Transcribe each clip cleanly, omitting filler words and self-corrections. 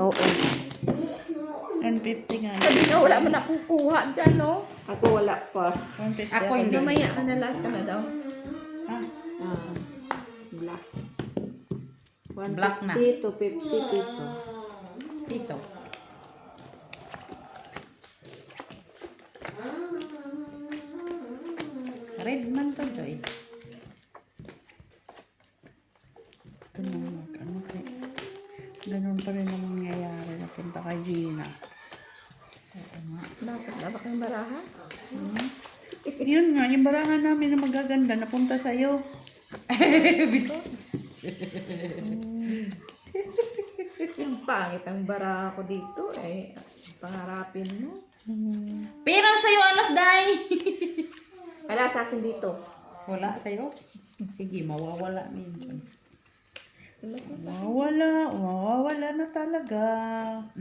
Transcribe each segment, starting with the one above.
Oo. 150 nga. Sabi na wala mo nakukuha dyan, no? Ako wala pa. 150 Ako hindi. Mamaya ka na, last ka na daw. Ah, Black. Black na. 150 to 50 piso. Piso. Red man to, Joy. ganun pa rin ang mangyayari na punta kay Gina. Bakit na ba kayong baraha? Yun nga, yung barahan namin na magaganda napunta sa'yo. Yung pangit ang baraha ko dito, eh. Pangarapin mo. Pero sa'yo, alas, day. Wala sa akin dito. Wala sa'yo? Sige, mawawala minsan. Mawawala na talaga.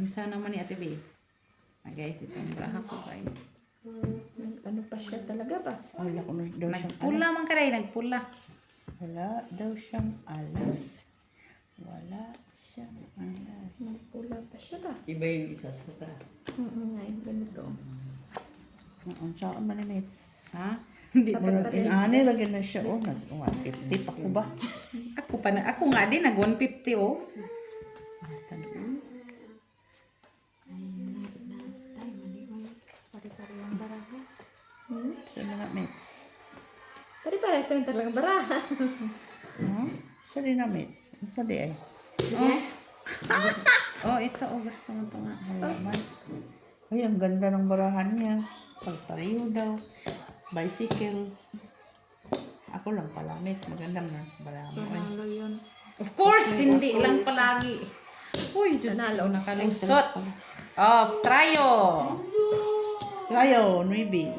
Sana naman ni Ate B. Ah, guys, itong braha ko, guys. Ano pa siya talaga ba? Wala ko na daw siyang Nagpula man ka rin, nagpula. Wala daw siyang alas. Wala siyang alas. Pula pa siya ba? Iba yung isa sa taas. Ay, ganito. Saan man ni Mates? Ha? Hindi mo. Inani, lagi na siya. Oh, nag-150 pa ko ba? Ako nga din, nag-150, oh. Sino na Mates? Pare-pare sa talagang baraha. Sali na Mates. Sali ay. Oh, ito, oh, gusto mo ito nga. Wala man. Ay, ang ganda ng barahan niya. Pagpariyo daw. Bicycle. Ako lang pala, Mates. Maganda na barahan mo. Panalo yun. Of course, hindi lang palagi. Uy, Diyos ko, nakalusot. Oh, tryo. Trayo, Nuibi.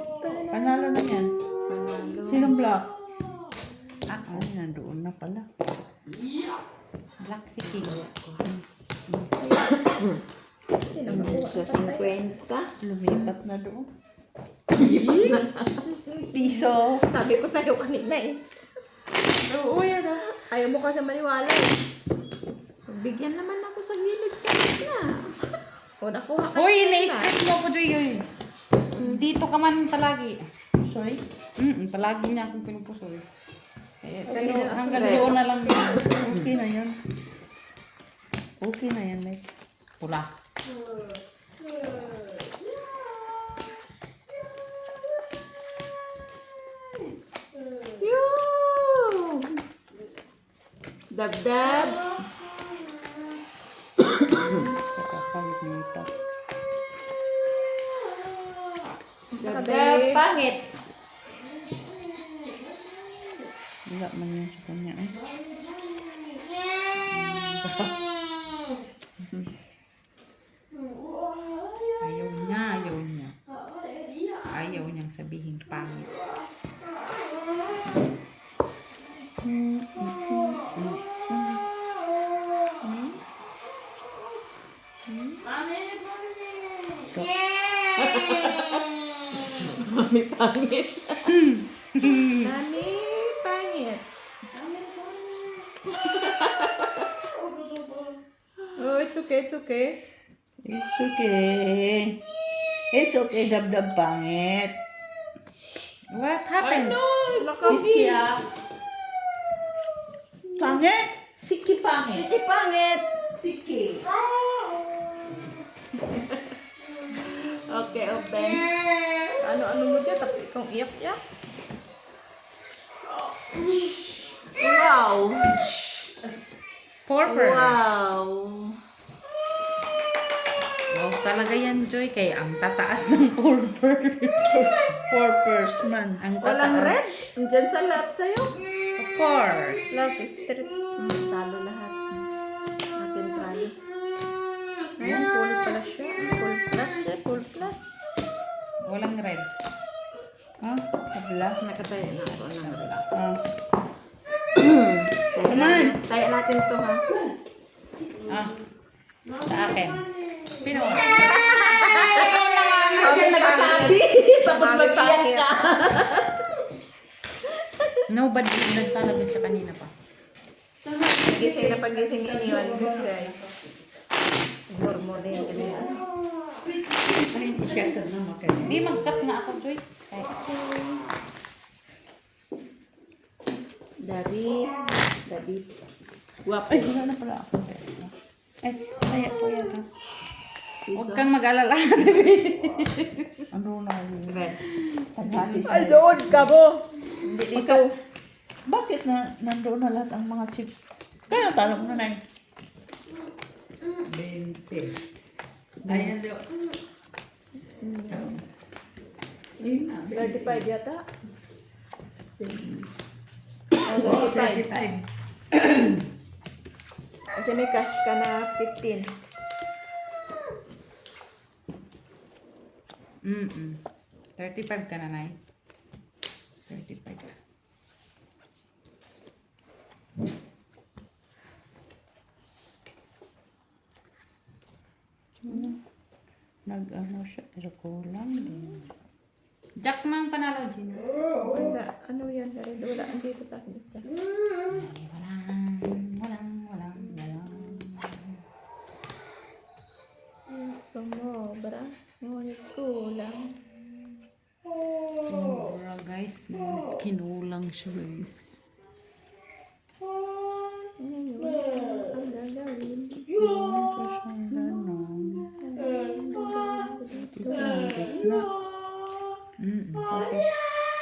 Panalo na yan. Sinong black? Ako. Ay, nandoon na pala. Black si King. Sa 50. Lumipat na doon. Piso. Sabi ko sa'yo kanina eh. Oo, yan ah. Ayaw mo kasi maniwala eh. Bigyan naman ako sa gilid sa na. O nakuha ka. Uy, na-stress mo ako, Joy. Dito ka man palagi. Soy? Palagi niya akong pinupusoy. Eh, pero Okay, hanggang doon na lang yan. Okay na yan. Okay na yan, Mates. Pula. Yoo! Dab-dab. Kakapalitan. Dab-dab. Pangit. Wala man yun sa kanya eh. Ayaw niya, ayaw niya. Ayaw niyang sabihin pangit. Mami pangit. Mami, pangit. Oh, it's okay, it's okay. It's okay. It's okay, dab-dab pangit. What happened? Iski ah. Pangit? Siki pangit. Sige pangit. Siki. Okay, open. Ano-ano mo dyan, tapos ikong iyak-iyak. Wow. Purple. Wow. Wow, talaga yan, Joy. Kaya ang tataas ng purple. Four purse man. Ang Walang tataas. red. Andyan sa lap sa'yo. Of course. Love is strip. Talo lahat. Natin tayo. Ayan, full pala siya. Full plus siya, full plus. Walang red. Ha? Kabila? Nakatayo na ako ng red. Ah. Come on. Tayo natin to ha. Ah. Sa akin. Sino? Ikaw na nga nandiyan nagsasabi. Tapos mag-iyak ka. Nobody nag talaga siya kanina pa. Gising na pag-gising iniwan ko siya. Siguro Di mag-cut nga ako, Joy. Ay, David. Guwapo. Ay, wala na pala ako. Ay, kaya po yan ha. huwag kang mag-alala. Ano na yun? Red. Taghati sa Ay, doon ka mo. Hindi dito. Bakit na nandoon na lahat ang mga chips? Kaya talo mo na 20. Ayan daw. 35 yata. Oh, 35. 35. Kasi may cash ka na 15. 35 ka na, Nay. 35 ka. Nag-ano siya, pero kulang din. Jack na ang panalo, Gina. Wala. Ano yan? Wala. Andito sa akin isa. Walang. Sumobra. Ngunit kulang. Sobra, guys. Kinulang siya, guys. Ngayon, ang gagawin. Kulang ko siyang ganon. Dito ang gitna. Okay.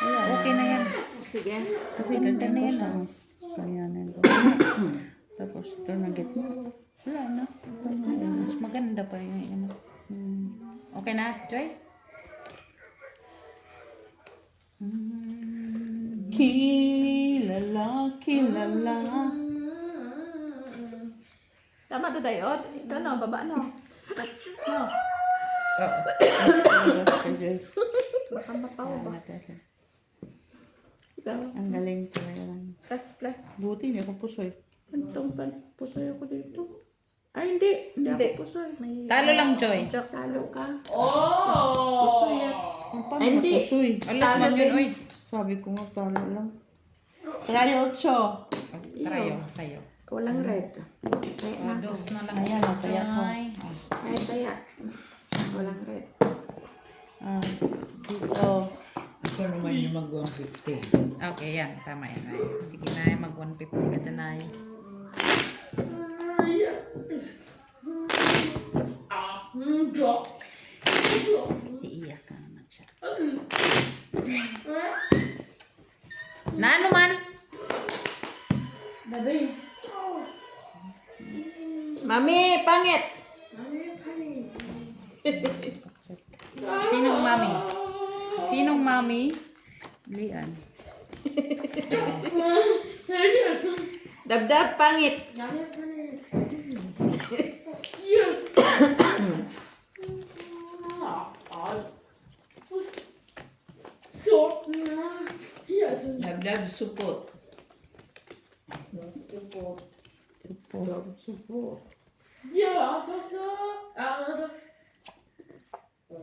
Wala. Okay na yan. Sige. Kasi ganda na yan. Ganyanin ko. Tapos ito na gitna. Wala na. Mas maganda pa yung ano. Okay na, Joy? Kilala. Tama to tayo. Ito no, baba no. No. Baka mapaw ba? Ikaw. Ang galing talaga lang. Plus. Buti niya kung pusoy. Antong pusoy ako dito. Ay, hindi. Hindi ako pusoy. May Talo lang, Joy. joke. Talo ka. Oh! Pusoy yan. Ang paano Ay, hindi. na pusoy? Alas man yun, uy. Sabi ko nga talo lang. Try 8. Tarayo, sa'yo. Walang red. Kaya na. Dos na lang. Ayan, kaya ko. Joy. Kaya. Walang red. Dito. Ako naman yung mag-150. Okay, yan. Tama yan, Nay. Sige, Nay. Mag-150 ka dyan, Nay. Iiyak na naman siya. Na ano man? Baby. Mami, pangit. Sinong mami? Sinong mami? Lian. Dabdab, pangit. Dagdag support. Support. Ja, das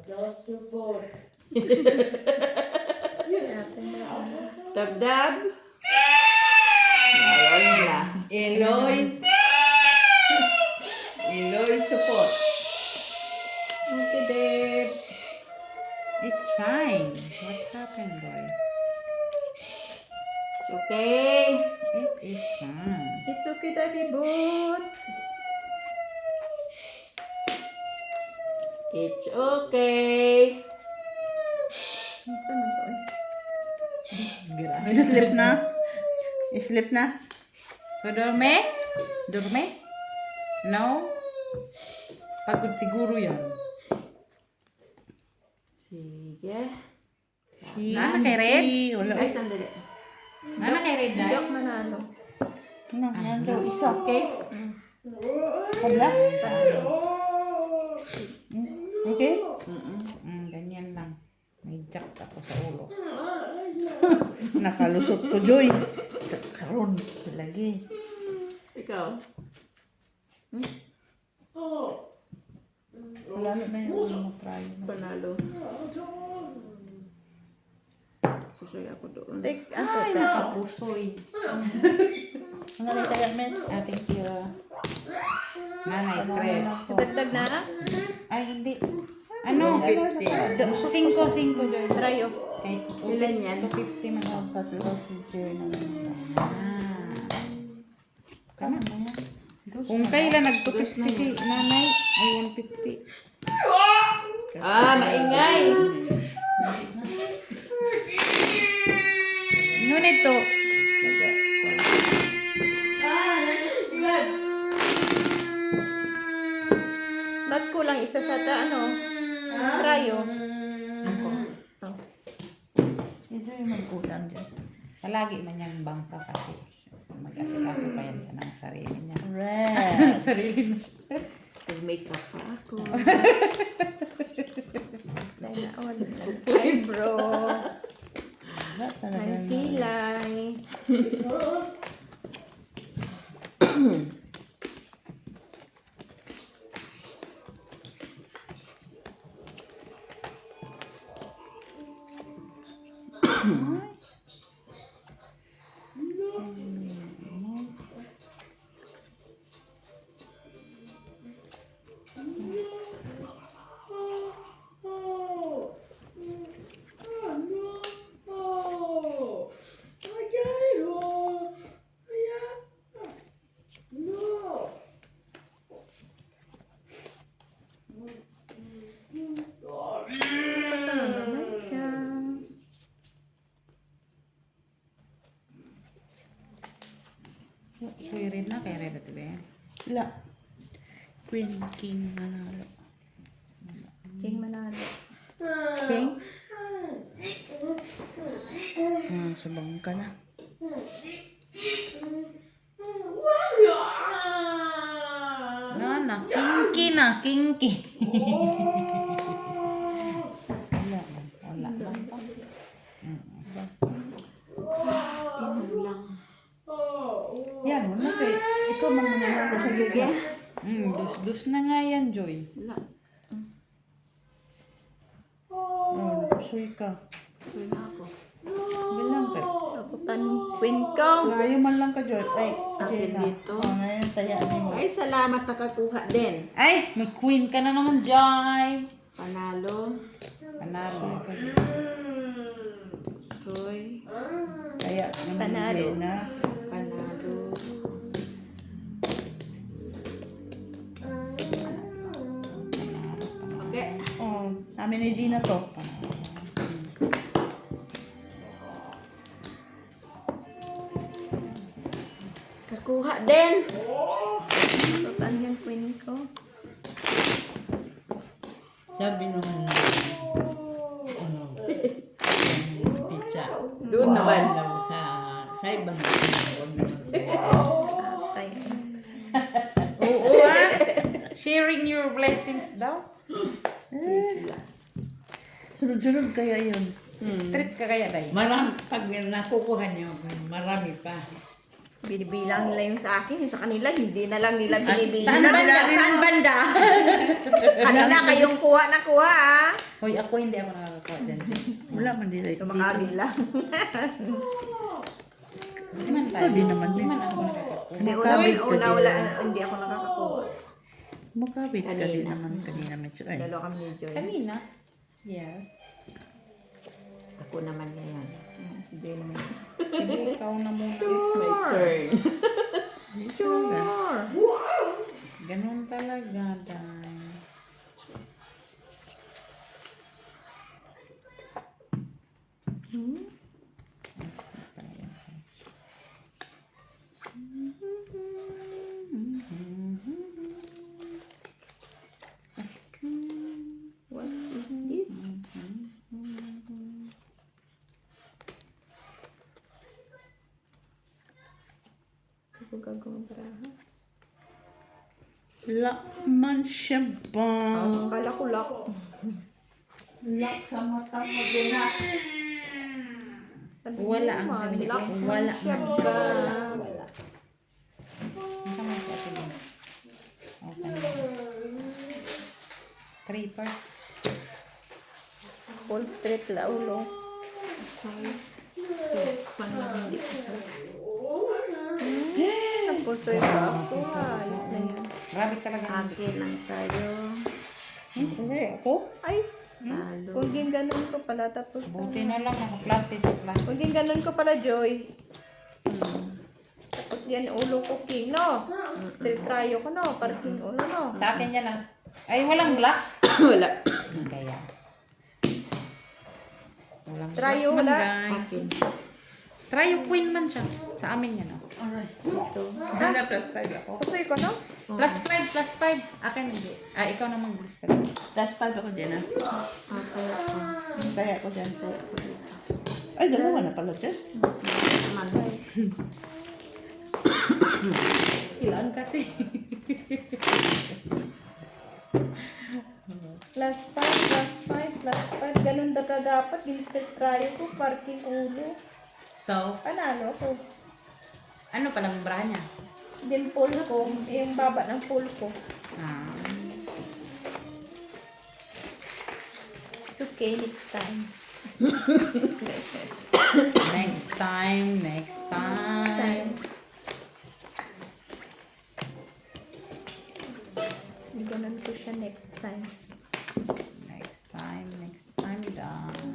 das support. Dabdab. Ayun na. Eloy. Eloy support. Okay, Deb. It's fine. What's happened, boy? It's okay. It is fine. It's okay, Daddy Boot. It's okay. Saan man to eh? Sleep na? Sleep na? So, dorme? Dorme? No? Pagod siguro yan. Sige. Nana kay Red? Wala. Ay, sandali. Nana kay Red, Day? Joke manalo. Ano, nando isa. Okay? Kabla? Okay? Ganyan lang. May jack ako sa ulo. Nakalusot ko, Joy. Karon, lagi. Ikaw. Wala na yung mga try. Panalo. Pusoy ako doon. Ay, nakapusoy. Ang galing kaya, Mets. Thank you. Nanay, tres. Dagdag na? Ay, hindi. Ano? 5, Joy. Trayo. Okay. Ilan yan? 250 man. Tatlo si Joy na Ah. Kama na yan. Kung kailan nag-250 nanay, ay 150. Maingay. Ngunit to, Ba't kulang isa sa trayo? Ito yung mag-ulam dyan. palagi man niyang bangka kasi mag-asikaso pa yan siya ng sarili niya. Red. Sarili niya. Nag-makeup pa ako. Dahil na eyebrow. Wala talaga. Ang kilay. Kasama naman siya. Suy rin na kay Red ba yan? Wala. Queen, king, nanalo. King Manalo. King? Sa bangka na. Na, kinky na, kinky. Wala lang, wala lang. Kinulang. Yan, wala kayo. Ikaw man mananalo sa Sige. Dus na nga yan, Joy. Wala. Nagsuy ka. Suy na ako. Galang ka. Takutan queen ko. Layo man lang ka, Joy. Ay, Akin Jenna. dito. Ngayon, taya mo. Ay, salamat nakakuha din. Ay, may queen ka na naman, Joy. Panalo. Panalo. Soy. Taya naman Panalo. Jenna. Panalo. Okay. Oh, namin ni Gina to. Kakuha din. Takutan yung queen ko. Sabi naman na, pizza. Doon naman. Lang sa ibang huwag naman sa Atay. Oo, sharing your blessings daw. Sila. Sunod-sunod kaya yun. Street ka kaya, Day? pag nakukuha niyo, marami pa. Binibilang nila yung sa akin. Yung sa kanila, hindi na lang nila binibilang. Saan banda? Saan banda? Kanila kayong kuha na kuha ah. Hoy, ako hindi ako nakakakuha dyan, Joy. Wala man dito. Kumakabilang. Hindi man tayo. Hindi naman Hindi din. man ako nakakakuha. Hindi, Makabit ka una din. wala. Hindi ako nakakakuha. Makabit ka din Kanina. naman kanina. Medyo, ay. Dalawa kami ni Joy. Kanina? Yes. Ako naman ngayon. Si Joy naman. Sige, ikaw na muna. It's my turn. Medyo nga. Ganun talaga, Day. What is this? Ako gagawin para ha? Lock man siya ba? Kala ko lock. Lock sa mata mo din na. Wala ang sabi ni Lock Kuya. Wala siya man siya. ba? Wala. Ang kamay sa atin. Okay. 3 parts. Wall Street Laulo. Sorry. Panlang hindi ko sa Napusoy pa ako. Ayos na yan. Grabe talaga. Akin lang tayo. Hindi, ako. Ay, kung din ganun ko pala. Tapos, Buti na lang nakaklase sa klase. kung din ganun ko pala, Joy. Tapos yan, ulo ko, king, no? Straight tryo ko, no? Parking ulo, no? Sa akin yan ah. Ay, walang black. Wala. Kaya. Walang Tryo, black man, wala. guys. Tryo queen man siya. Sa amin yan oh. Hindi na plus 5 ako. Pusoy ko, no? Plus 5, plus 5. Akin hindi. Ah, ikaw na mag-lista. Plus 5 ako dyan ah. Okay, ako. Kaya ako dyan. Ay, dalawa na pala dyan. Ilan kasi. Plus 5, plus 5, plus 5. Ganun dapat dapat. Yung straight tryo ko, parking ulo. So, Panalo ko. ano palang bra niya? Din pool ko. Yung baba ng pool ko. Ah. It's okay, next time. Next time, next time. Ganun ko siya next time. Next time, done.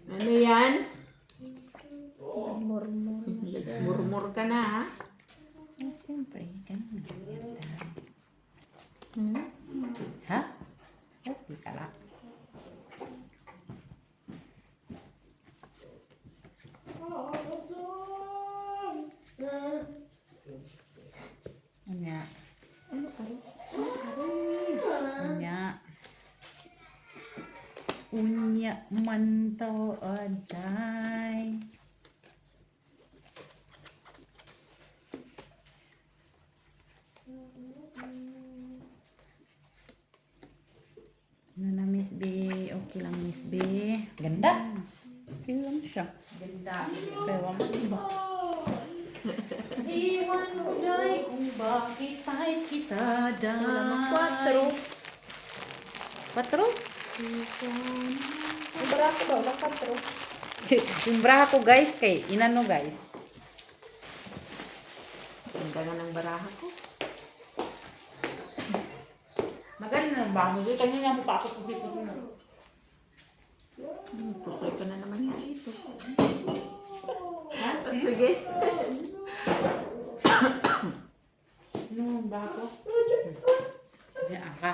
Ano yan? Murmur. Murmur ka na, ha? Oh, siyempre, ganun. Ha? Okay ka lang. Anya. Anya. Unya man to aday. Ano na Miss B? Okay lang Miss B. Ganda. Okay lang siya. Ganda. Pero mo iba. Iwan mo dahil kung bakit tayo kita Quattro. Patro? Ang barato ba? Walang quattro. Yung braha ko guys, kay inano guys. Ganda nga ng baraha ko. Maganda na ba? Hindi kanina mo pa ako pusi-pusi na. Pusoy ka na naman yan ito. Ha? Sige. Ano ang braha ko? Diyan ka.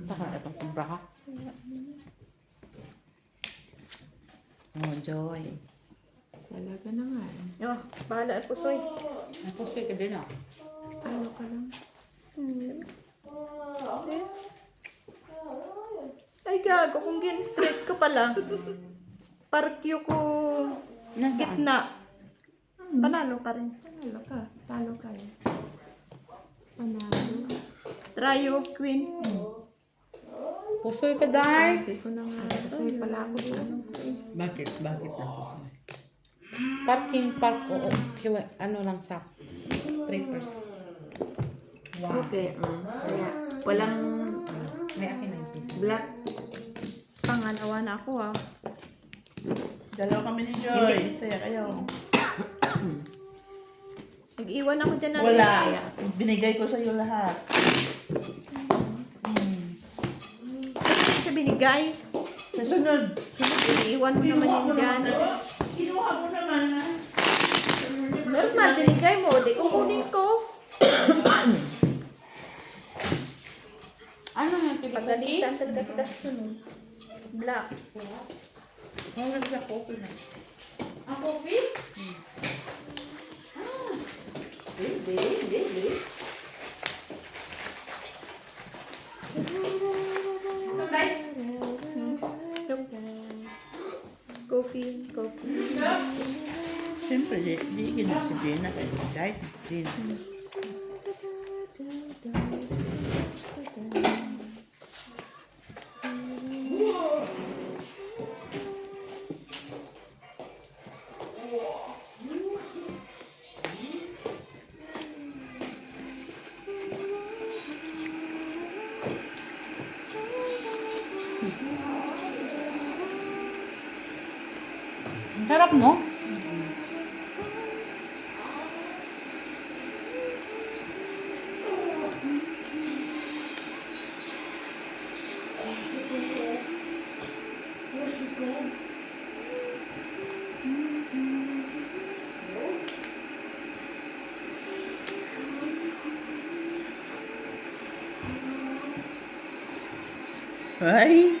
Taka itong braha. Oh, Joy. Talaga naman. Oh, bahala at pusoy. Ang pusi ka din ah. Ano ka lang? Ay, gago. Kung gin straight ko pala. Parkyo ko gitna. Panalo ka rin. Panalo ka. Talo ka eh. Panalo. Tryo, queen. Pusoy ka dahil. Sabi ko na nga. Pusoy pala ako sa ano. Bakit? Bakit na po siya? Parking park. Oo. Ano lang sa 3%. Wow. Okay. Kaya walang May akin na yung piso. black. Pangalawa na ako ah. Dalawa kami ni Joy. Kaya kayo. Nag-iwan ako dyan na Wala. Binigay ko sa iyo lahat. Bakit siya binigay? Sa sunod. Iniiwan mo naman yun dyan. Kinuha mo naman. Normal, binigay mo. Di kukunin ko. Ano yung tipi? Pagalitan talaga kita sunod. Black. Ang ganda coffee na. Ang coffee? So guys, Coffee. Siyempre, di ginasibihin na kayo. Kahit din. ang sarap mo. Ay!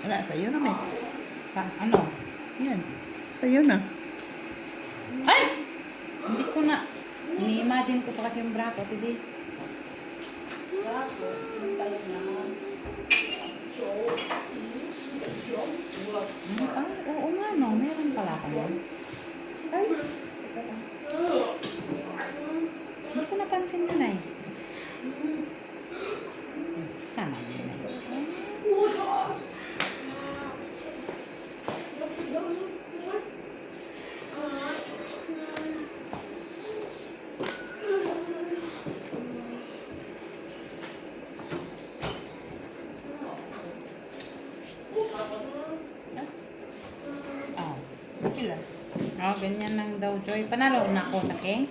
Wala, sa'yo na, Mets. Sa ano? Yan. Sa'yo na. Ay! Hindi ko na. Ini-imagine ko pa kasi yung bra ko. Hindi. Ay, oo nga no. Meron pala ka yun. Ay! Hindi ko napansin yun ay. Sana yun ay. Oh. Ilan? Oh, ganyan lang daw, Joy. Panalo na ako sa king.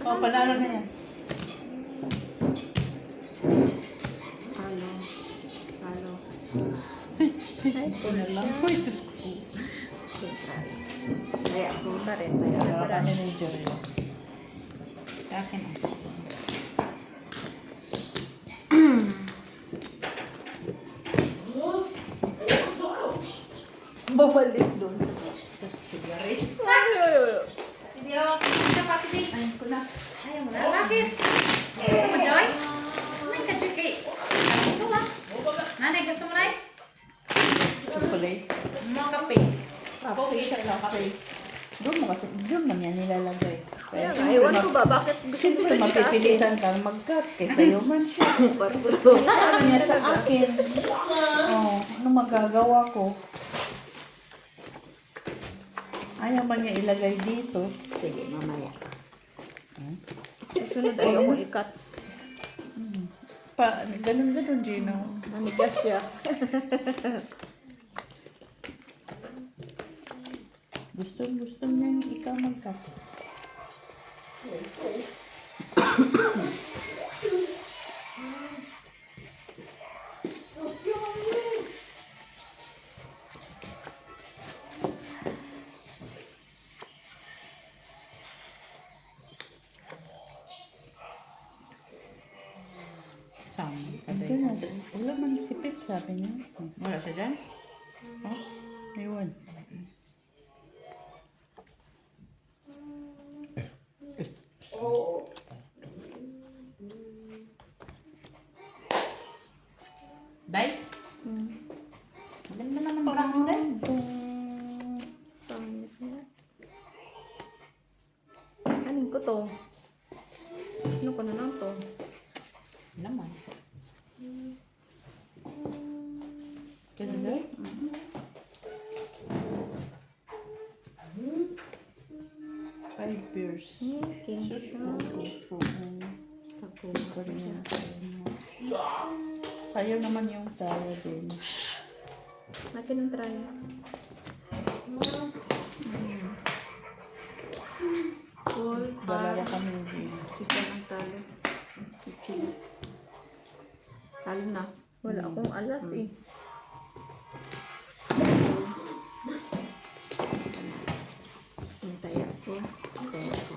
Oh, panalo na yan. Halo. Halo. Uy, Diyos ko. Kaya ako pa rin. Marami na yung Joy. Sa akin, oh. Bumalik doon sa Cigarette. Ay. Hindi ako. Hindi pa, hindi. Ayun ko na. Ayaw mo na. Bakit? Gusto mo, Joy? May ka-Joy kay... Gusto mo? Nanay, gusto mo na eh? Chocolate. Mga kape. Kape, siya lang kape. Doon mo kasi, doon man yan nilalagay. Kaya nga, ewan ko ba, bakit gusto mo Siyempre, rin sa akin? mapipilitan kang mag-cut kaysa sa'yo man siya. Barbuto. Ano niya sa akin? Oh, ano magagawa ko? Ayaw ba niya ilagay dito? Sige, mamaya. Susunod ayaw mo ikat. Ganun, Gino. Manigas siya. Gusto niya ikaw mag-cut. Sam. Ito na, wala man si Pip, sabi niya. Wala siya dyan? Oh, ayun. Day? Maganda naman bra mo, Day. Pangit na. Anin ko to? Ano ko na lang to? Naman. Ganda? 5 years. Okay. Sa'yo naman yung tayo din. Akin ang try. Full, Dalawa kami din. chicken ang talo. Chicken. Talo na. Wala akong alas eh. Hintay ako. Hintay ako.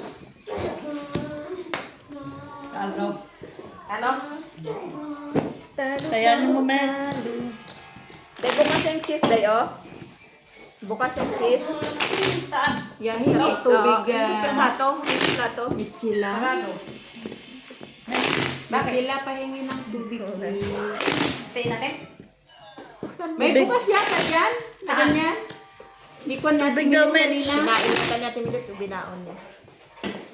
Talo. Talo? Talo, Kayanin mo, Mets. Day, bukas yung cheese, Day, oh. Bukas yung cheese. Saan? Yan, Hingi tubig, plato. Plato. Michila. Sarado. Bakit? Michila, pahingi ng tubig. Tayin natin? May bukas yata dyan. Sa ganyan. Hindi ko natin Tubig daw, minum Mets. kanina. Binaon na kanya timilit, binaon niya.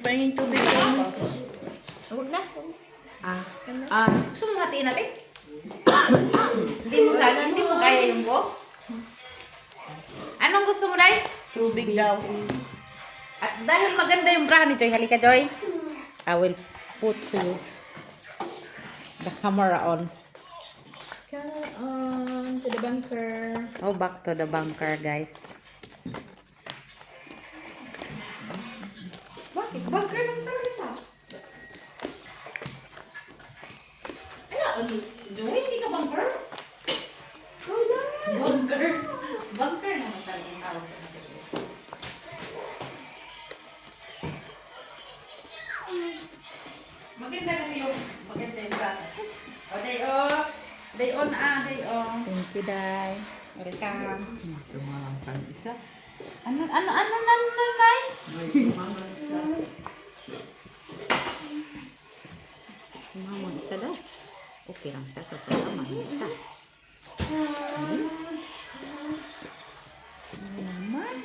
Pahingin tubig ka. Huwag na. Gusto mo hatiin natin? Hindi mo kaya yung buo? Anong gusto mo, Day? Tubig daw. At dahil maganda yung bra ni Joy, halika Joy. I will put the camera on. Come on to the bunker. Oh, back to the bunker, guys. Bakit? Bunker lang talaga siya. Joy, hindi ka bunker? Bunker. Bunker naman talaga yung tawag sa akin. Maganda kasi yung bra. O, Day, oh. Day on day on. Thank you, Day. Welcome. Tumalang pang isa. Ano, Nay? Mamang isa daw. Okay lang siya sa sama. Isa. Naman.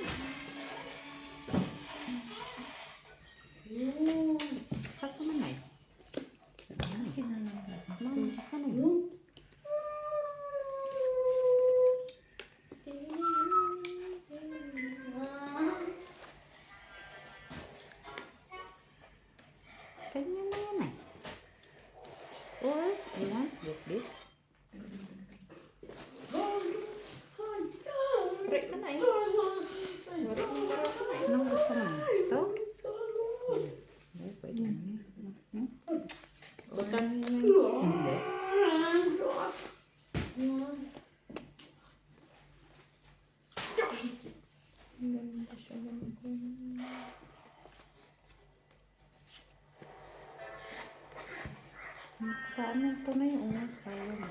Sa ko man ay. Mama, isa na yun. Kanya na yan ay. Or, ayan, look this. Break na na eh. Anong gusto mo? Ito? Ay, pwede na. Bukan. Hindi. Saan ito na yung unang kaya mo?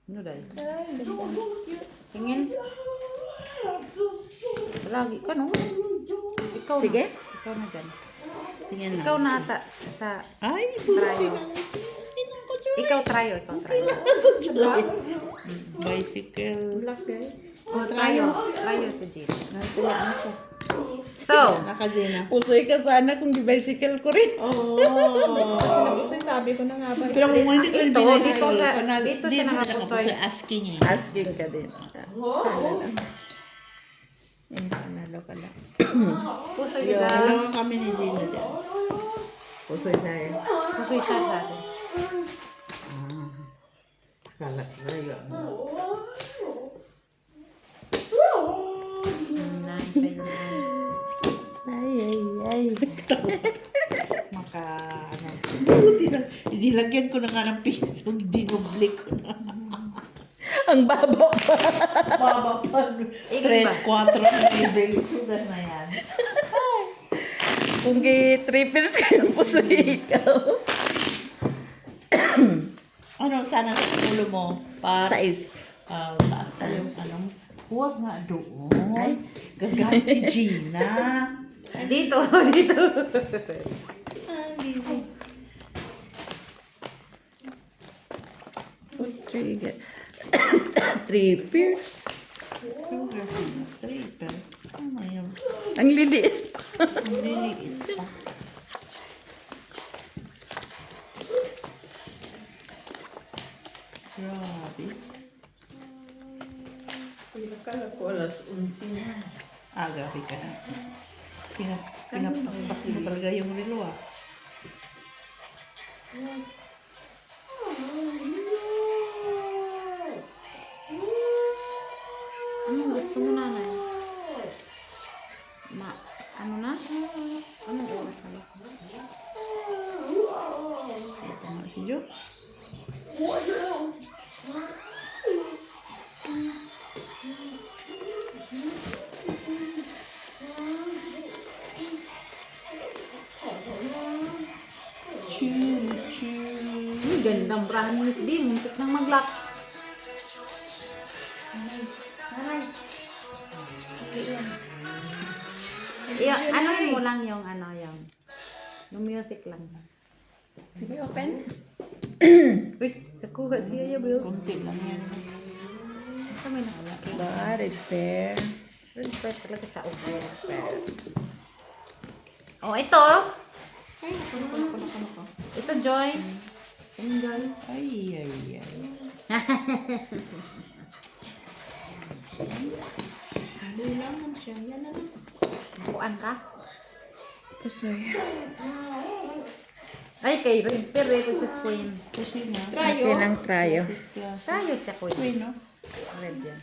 Ano dahil? Tingin. Lagi ka no? Ikaw Sige. na. Ikaw na dyan. Tingnan na. Ikaw na ata sa Ay, tryo. Ikaw tryo. bicycle. Black guys. Oh, tryo. Tryo si Jean. Natuwa na siya. So, Nakadina. Pusoy ka sana kung di-bicycle ko rin. Oh. Kasi sabi ko na nga ba. Pero kung hindi ko Ito, binayad, dito sa- panal- dito di siya mo na nakapusoy. ako sa asking eh. Asking ka din. Hindi panalo ka lang. pusoy Yo. sila. Dalawa kami ni Gina dyan. Pusoy tayo. Pusoy siya sa atin. Kala ko yun. Nine, kayo na. Ay. Maka, ano. Hindi lagyan ko na nga ng piso. Hindi oblik ko na. Ang baba pa. Baba pa. Ilan 3, 4 na level. Sugar na yan. Kung trippers ka ng pusoy ikaw. Ano, sana sa ulo mo. Para, Size. taas pa yung anong, huwag nga doon. Ay, gagamit si Gina. Dito. Trippers. Sugar sila. Triple. Ano yun? Ang liliit. Ang liliit pa. Grabe. Akala ko alas 11 na. Grabe ka na. Pinapaspas mo talaga yung relo ah. Ano gusto mo na? Ano na? Anong oras na? Ito nga si Jo. Ang gandang brahan ni Miss D. Muntik nang mag-lock. Ano mo lang yung yung music lang. Sige, open. Wait, nakuha siya yung bills. Kunti lang yan. Ito may nakalaki. Ba, red pear. Red pear talaga siya. Okay, red pear. Oh, ito. Ay, kuno. Ito, Joy. Joy. Ay. Halo lang siya. Yan na lang. Bukuan ka? Pusoy. Ay, kay red pear. Ito siya queen. Kasi na. Okay lang, tryo. Tayo siya queen. Queen, no? Red yan.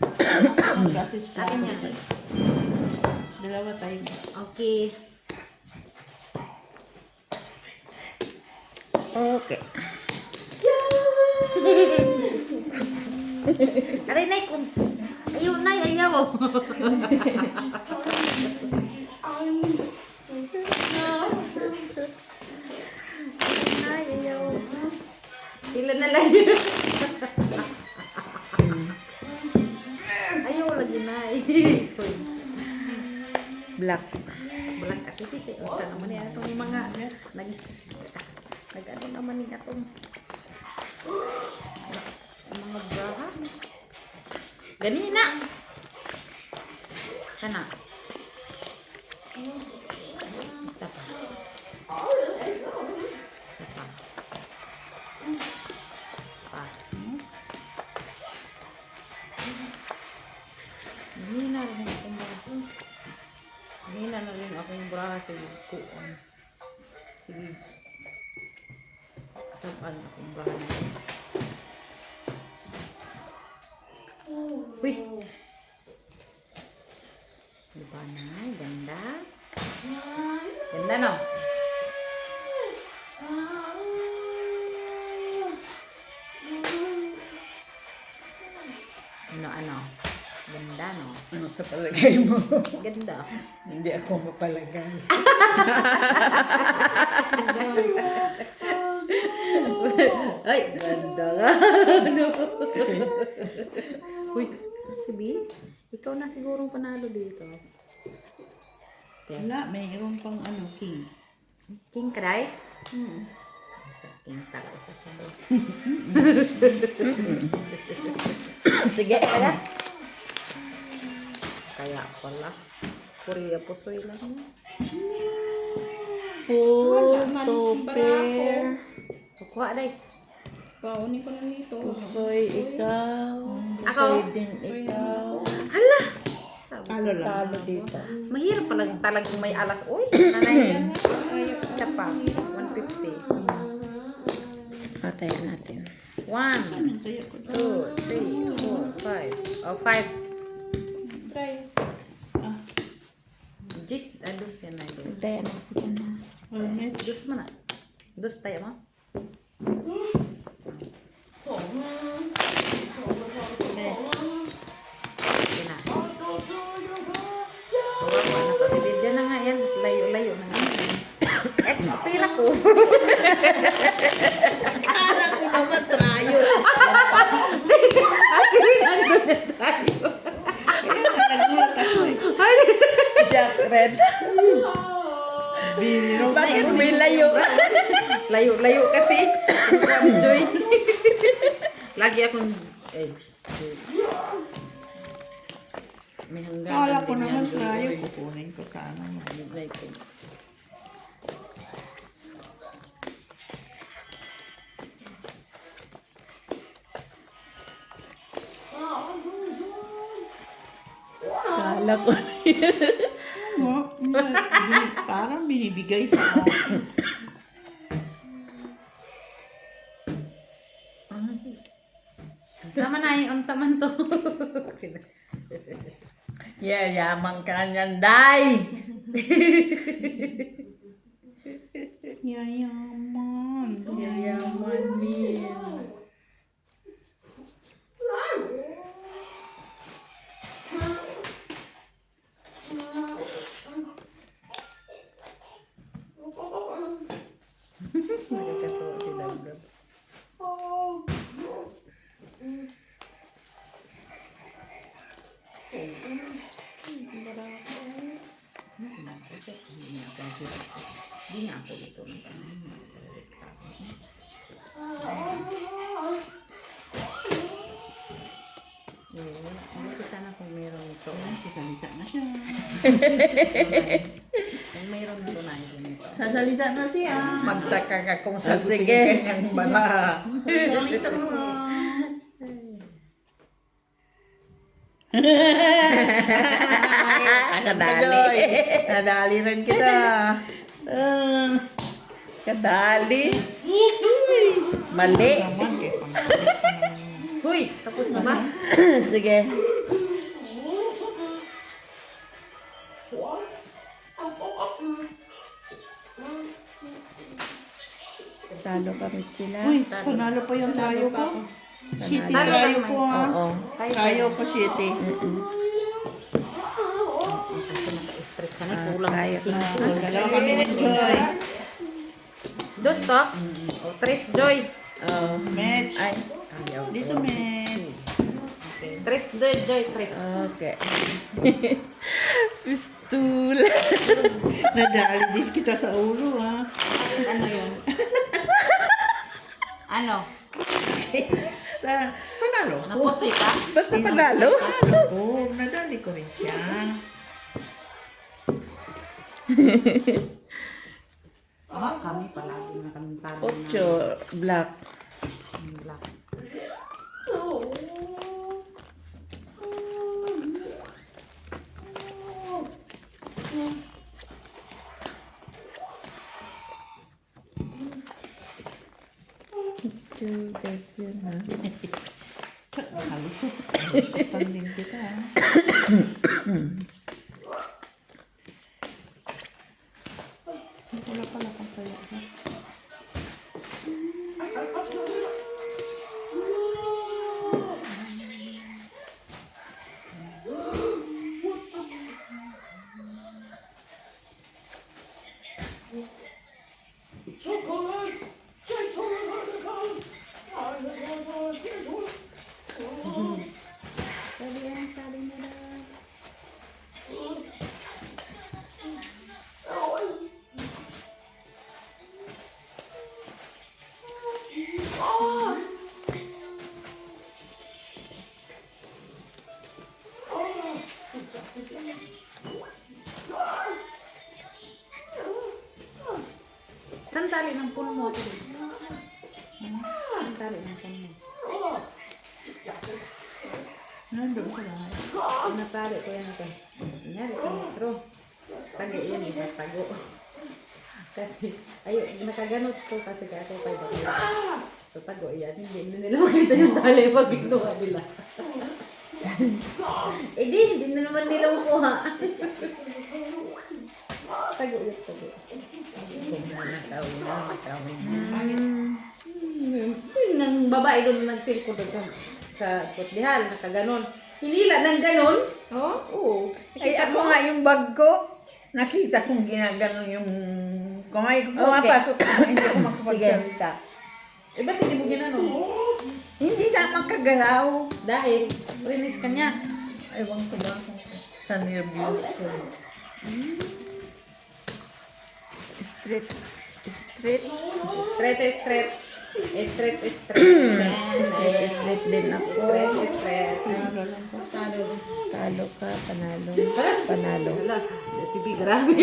Gasis pa. Akin yan. Dalawa tayo. Okay. Okay. Aray, Nay. Ayun, Nay. Ayaw. Nay, ayaw. lang. Ayaw lagi na. Black. Balag kasi siti. O sa naman yan itong mga nag ano naman niya itong mga braha. Ganina. Sana. Isa pa. Pa. Ganina rin akong braha. Ganina na rin akong braha sa kuon. Sige. Tapan akong braha na rin. Uy! Diba na? Ganda. Ganda no? Ano? Ganda no? Ano sa palagay mo? Ganda. Hindi ako mapalagay. Ay! Ganda nga. Uy! Si B, ikaw na sigurong panalo dito. Wala, mayroon pang ano, king. King Cry? King Taro sa sabi. Sige. Kaya pala. Korea po soy lang. Full to pair. Kukuha day. Paunin ko na nito. Pusoy ikaw. Ako? Pusoy din ikaw. Hala! Talo lang. Talo dito. Mahirap pala talagang may alas. Uy! Nanay. Isa pa. 150. Patayan natin. 1, 2, 3, 4, 5. Oh, 5. Try. Jis, adus yan na. Patayan natin na. Almet. Dus mana? Dus tayo mo? Sige na. Bawa na pa. Bibidya na nga yan. Layo-layo na nga. Eh, pira ko. Kala ko naman trayo. Tayo. Kaya nga, nagulat ako eh. Jack Red. Biro. Bakit may layo? Layo-layo kasi. Joy. Lagi akong... Eh, may hanggang. Kala ko naman trayo. Kukunin ko sana. Kala ko na Parang binibigay sa akin. Sama na yun. Saman to. Yeah, yamang ka niyan, Day! Yayaman. Yaman min. Nagkakatawa si Dagdag. Hindi nga ako dito. Buti sana kung meron ito. Sasalita na siya. Kung meron ito na yun. Sasalita na siya. Magtaka ka kung sagutin sige. ka niyang bala. Sasalita na. Kadali. Nadali rin kita. Kadali. Mali. Naman kay Huy! Tapos na ba? Sige. Talo kami sila. Uy, panalo pa yung tayo ko. City Talo tayo naman. ko ha. Oo. Tayo ko city. Kasi naka-stress ka na. Kulang. Kaya ka. Dalawa kami ni Joy. Dos to? O, tres, Joy. Oh. Mitch. Ay. Ayaw Dito, ko. Mitch. Tres, Joy, tres. Okay. Fistula. Nadali din kita sa ulo, ha? Ano yun? Ano? Panalo ko. Napusoy ka? Basta panalo. Panalo ko. Nadali ko rin siya. Kami palagi na kami talo. Ocho. Black. Black. Two days yun, ha? Halusot. Halusotan din kita, ha? Wala pala kang kaya, ha? Saan tali ng puno mo? Saan tali ng puno mo? Nandun sa lahat. Natali ko yan ito. Kunyari sa metro. Tago yan, tago. Kasi, ayun, nakaganot ko kasi kaya ako kay bakla. So, tago yan. Hindi nila makita yung tali pag ginawa nila. Hindi na naman nila makuha. Tago yun, tago. Nang babae doon nagsilko doon sa putdihal, nakaganon. Hinila ng ganon. Oh? Oo. Ay, ako nga yung bag ko. Nakita kong ginaganon yung... Kung ay pumapasok ako, hindi ko makapagsalita. Eh, ba't hindi mo ginanon? Hindi na makagalaw. Dahil, rinis ka niya. Ewan ko ba kung sa nervyos ko. Straight. Straight, straight. Straight. Straight din ako. Straight. Talo ka, panalo. Wala. Panalo. Wala. Sa TV, grabe.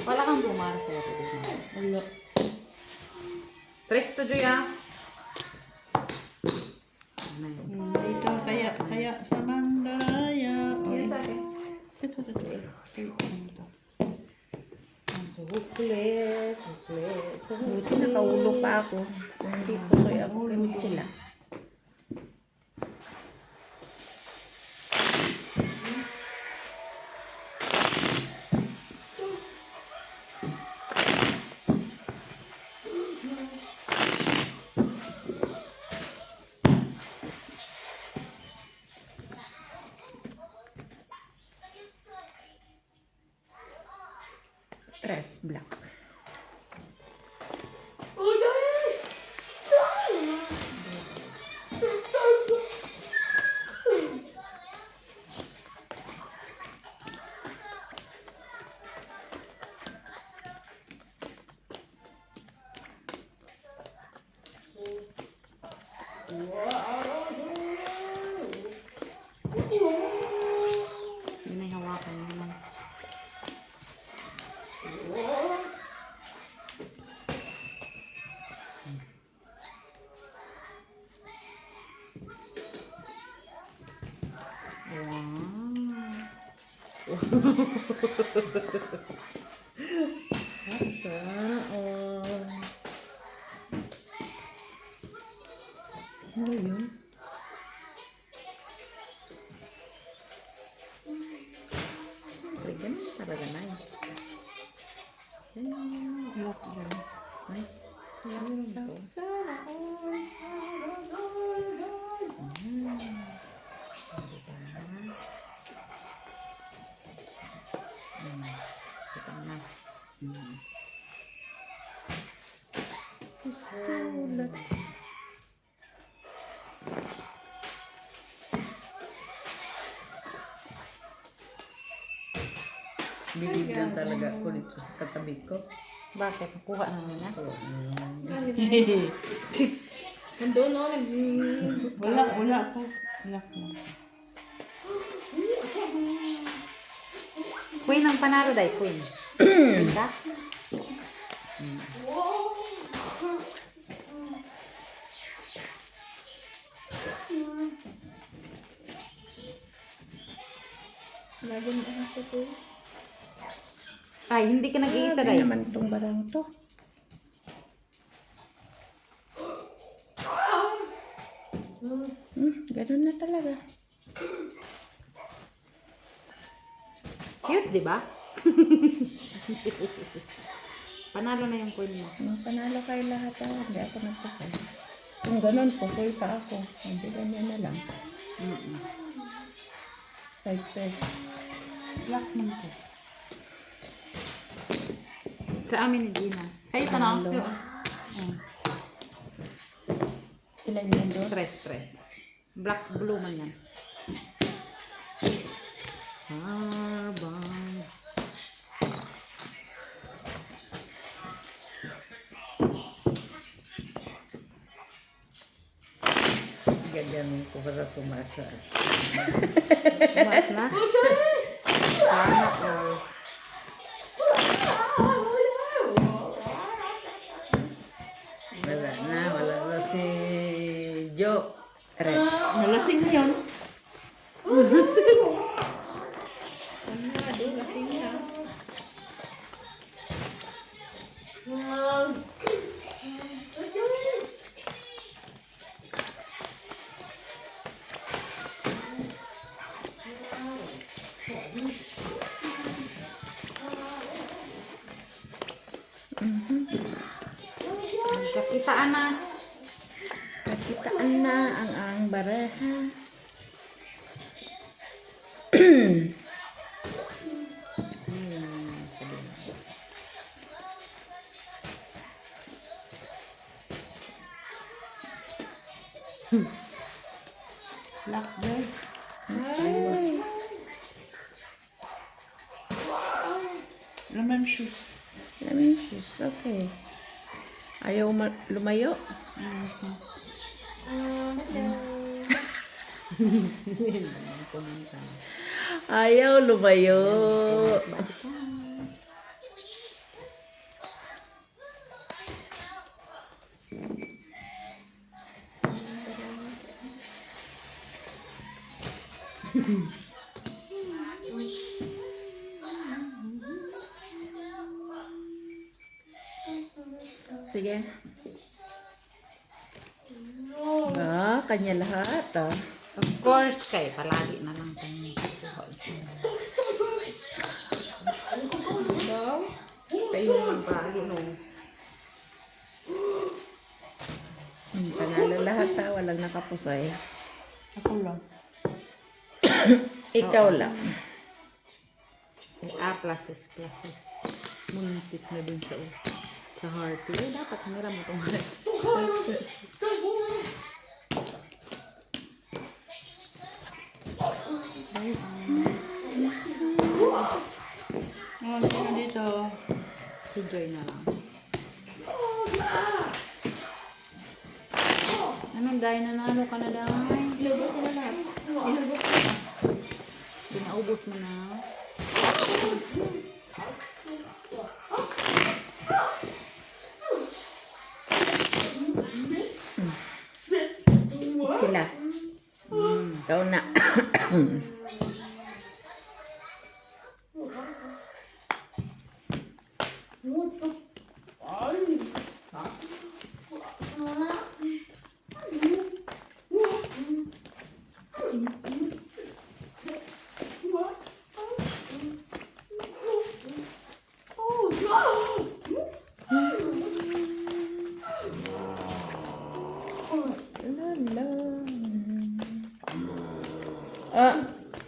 Wala kang pumara sa TV. Wala. Tres to, Joy, ah. Dito, kaya sa Mandaraya. Yan sa akin. Ito. Ito. Hopeless. Buti nakaulo pa ako. Kung hindi pusoy ako, gamit sila. Tres, black. Yun ay hawakan mo naman. Ano yun? Ganun talaga na yun. Pistola. Binibigyan talaga ako dito sa katabi ko. Bakit? Kuha na muna. Nandun, no? Wala ko. Wala ko. Queen ang panalo dahil, Queen. Queen ka? Ay, hindi ka nag-iisa Ano dahil. naman itong barang to? Ganun na talaga. Cute, di ba? Panalo na yung Queen mo. Panalo kayo lahat Hindi ako nagpasay. Kung ganun, pusoy pa ako. Hindi ganyan na lang. 5 pesos. Black man ko. Sa amin ni Gina. Sa'yo pa na? Ilan yan doon? Tres. Black blue man yan. Sabang. Ganyan ko para tumasa. Tumaas na? Sana all. Wala na si Jo. Nalasing na yun. Kakitaan na. Kakitaan na ang baraha. Blackbird. Lemon shoes. Lemon shoes, okay. Ayaw lumayo? Ayaw lumayo. Sige. Kanya lahat Of course, kay palagi na lang kami. Kayo naman palagi nung. Panalo lahat walang nakapusay. Ako lang. Ikaw lang. A pluses. Muntik na dun sa heart. Dapat nira mo itong heart. Sino dito? Si Joy na lang. Naman dahil nanalo ka na dahil. Ilubos mo na lahat. Pinaubot mo na. Sila. Ikaw na.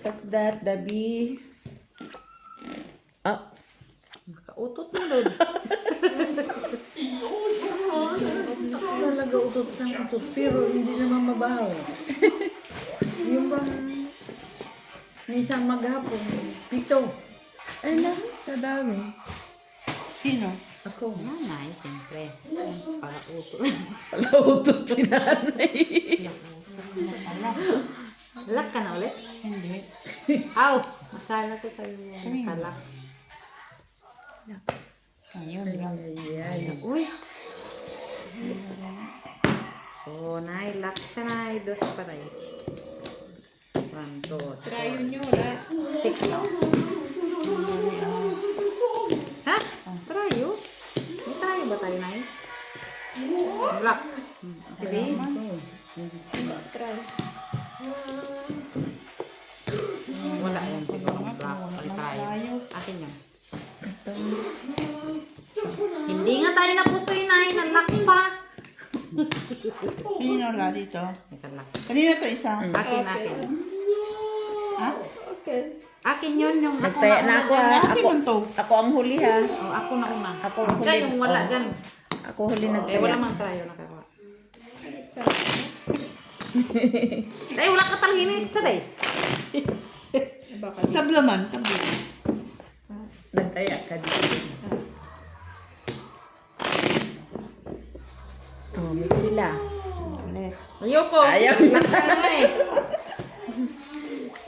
What's that, Dabi? Kautot mo doon. Talaga utot ng utot, pero hindi naman mabaho. Yung bang minsan maghapon, 7. Ay na, dami. Sino? Ako. Nanay, siyempre. Para uto. Palautot si nanay. Lock ka na ulit? Hindi. Aw! Masala ko sa'yo yan. Nakalak. Ayun lang. Ayan. Uy! Oh, nay. Lock siya, nay. Dos pa rin. 1, 2, 3. Trayo nyo, last. 6 lang. Ha? Trayo? May trayo ba tayo, nay? Lock. Tibi? Try. Wala yan. Siguro. Black. Ay, tayo. Akin yan. Hindi nga tayo napusoy, nay. Nalak pa. Sino wala dito? Nakalak. Kanina to isa. Akin. Ha? Okay. Akin yun. Yung ako Nagtaya na ako ha. Akin Ako, man to. ako ang huli ha. Oh, ako na una. Ako ang Siya huli. yung wala Oh. dyan. Ako huli Eh, nagtaya. wala mang trayo nakakuha. Ay, wala ka talhinit sa day. Baka Sablaman. Tabi. Nagtaya ka dito. Oh, may sila. Ulit. Ayoko. Ayaw. Lock ka na eh.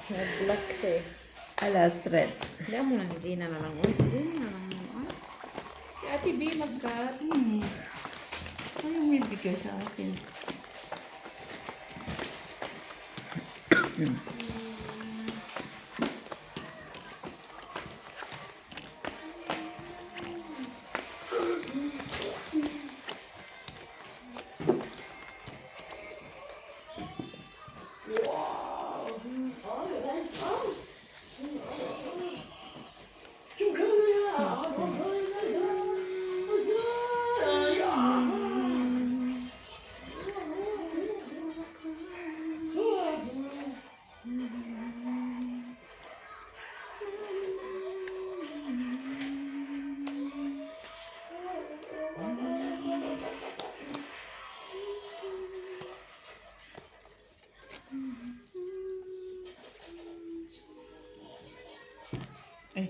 Nag-lock eh. Alas red. Hindi mo na, hindi na lang. Hindi na lang. si Ate B mag-cut. Ano yung may bigay sa akin? Eh,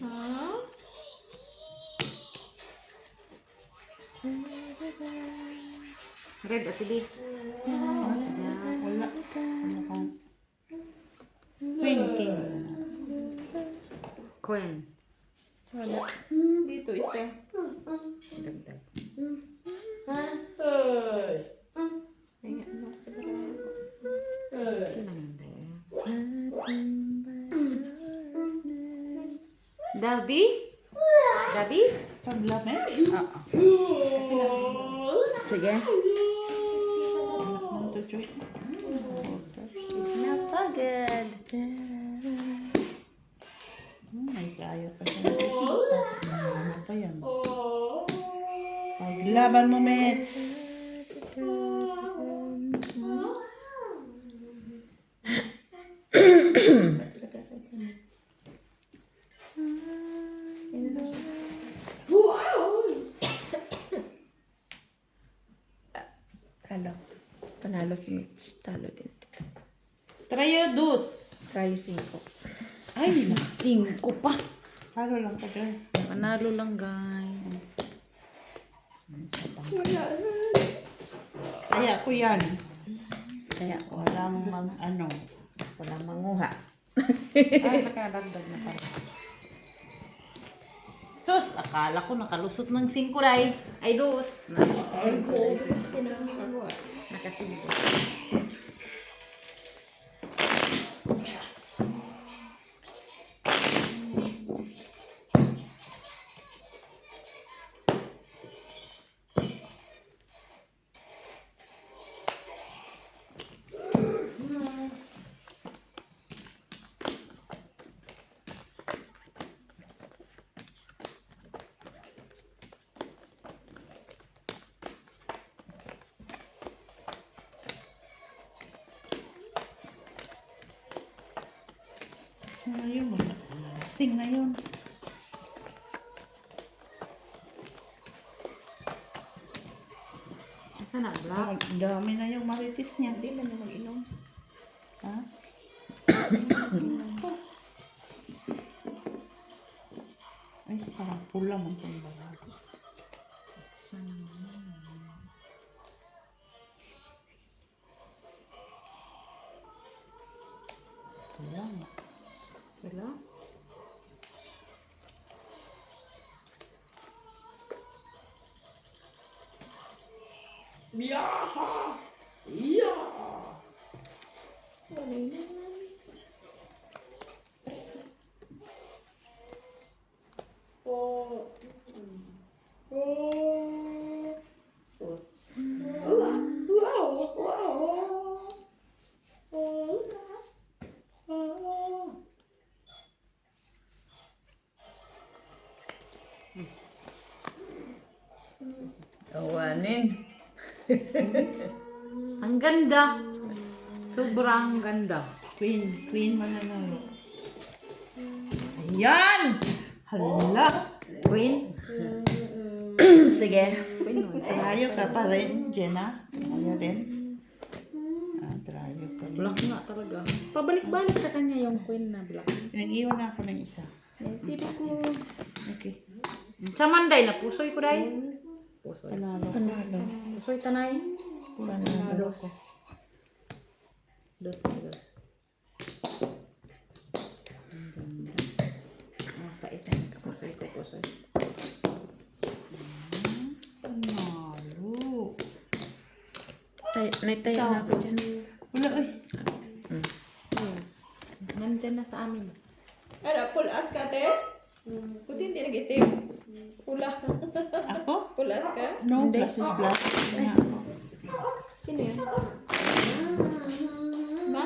Red at hindi. wala. Ano ka? Queen King. Queen. Wala. Dito isa. Dagdag. Ayan, ano sa barahan. Kailangan tayo. Dabi? Dabi? Paglamet? Sige. Mantuchoy. Smells so good. May kaya pa siya. Ano pa yan? Paglaban mo, Mets. Ano? Panalo si Mitch. Talo din. Trayo dos. Try 5. Ay, 5 pa. halo lang ka dyan. Manalo lang, guys. Kaya ko yan. Kaya Walang ano. walang manguha. Ay, nakadagdag na pala. Sus, akala ko nakalusot ng 5 ray. Ay, dos. Nakasimpo. Ano yun? Sing na yun. Asa na, black? Dami na yung maritis niya. Hindi man na mag-inom. Ha? Ay, parang Pula mo itong barahan. Pula mo. Wala. Awanin. Ang ganda. Sobrang ganda. Queen mananalo. Ayan! Hala! Queen. Sige. Queen no. Trayo ka pa rin, Jenna. Ayaw din. Trayo ka rin. Black nga talaga. Pabalik-balik sa kanya yung queen na black. Pinag-iwan na ako ng isa. Naisip ko. Okay. Sa Manday na pusoy ko dahil. Pusoy. Panalo. Pusoy tanay. Panalo ko. Dos. Ang ganda. Sa isa yung kapusoy ko, pusoy. Panalo. Naitayo na ako dyan. Wala, ay. Nandyan na sa amin. Ano, full as ka, te? Buti hindi nag-itim. Pula. Ako? Full as ka? No, glasses black. Nga ako. Sino yan? Ba?